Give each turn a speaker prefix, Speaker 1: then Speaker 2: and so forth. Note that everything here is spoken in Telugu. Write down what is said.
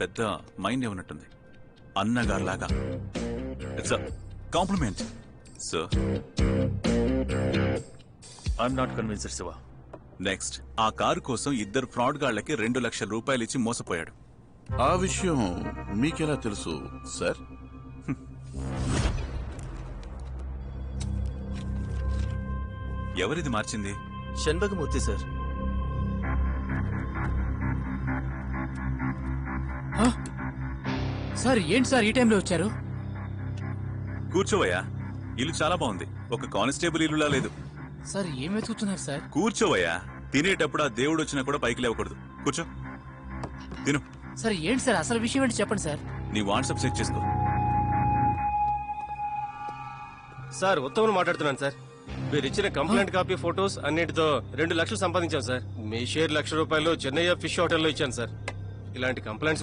Speaker 1: పెద్ద మైండ్ ఏమన్నట్టుంది అన్నగారులాగా. It's compliment sir.
Speaker 2: I'm not convinced Shiva.
Speaker 1: Next ఆ కారు కోసం ఇద్దరు ఫ్రాడ్ గాళ్లకి 2 లక్షల రూపాయలు ఇచ్చి మోసపోయాడు.
Speaker 3: ఆ విషయం మీకెలా తెలుసు సార్?
Speaker 1: ఎవరిది మార్చింది?
Speaker 2: షణ్బగమూర్తి సార్.
Speaker 4: సార్ ఏంటి సార్ ఈ టైంలో వచ్చారు?
Speaker 1: కూర్చోవయ్యా, ఇల్లు చాలా బాగుంది. ఒక కానిస్టేబుల్ ఇల్లులా లేదు.
Speaker 4: సార్ ఏం వెతుకుతున్నారు సార్?
Speaker 1: కూర్చోవయ్యా, తినేటప్పుడు ఆ దేవుడు వచ్చినా కూడా పైకి లేవకూడదు. కూర్చో, తిను.
Speaker 4: సార్ ఏంటి సార్ అసలు విషయం ఏంటి చెప్పండి సార్.
Speaker 1: నీ వాట్సాప్ చెక్ చేసుకో.
Speaker 5: సార్ ఉత్తమను మాట్లాడుతున్నాను సార్. మీరు ఇచ్చిన కంప్లైంట్ కాపీ ఫోటోస్ అన్నిటితో 2 లక్షలు సంపాదించాం సార్. మీ షేర్ ₹1,00,000 చెన్నయ్య ఫిష్ హోటల్లో ఇచ్చాను సార్. ఇలాంటి కంప్లైంట్స్ గురించి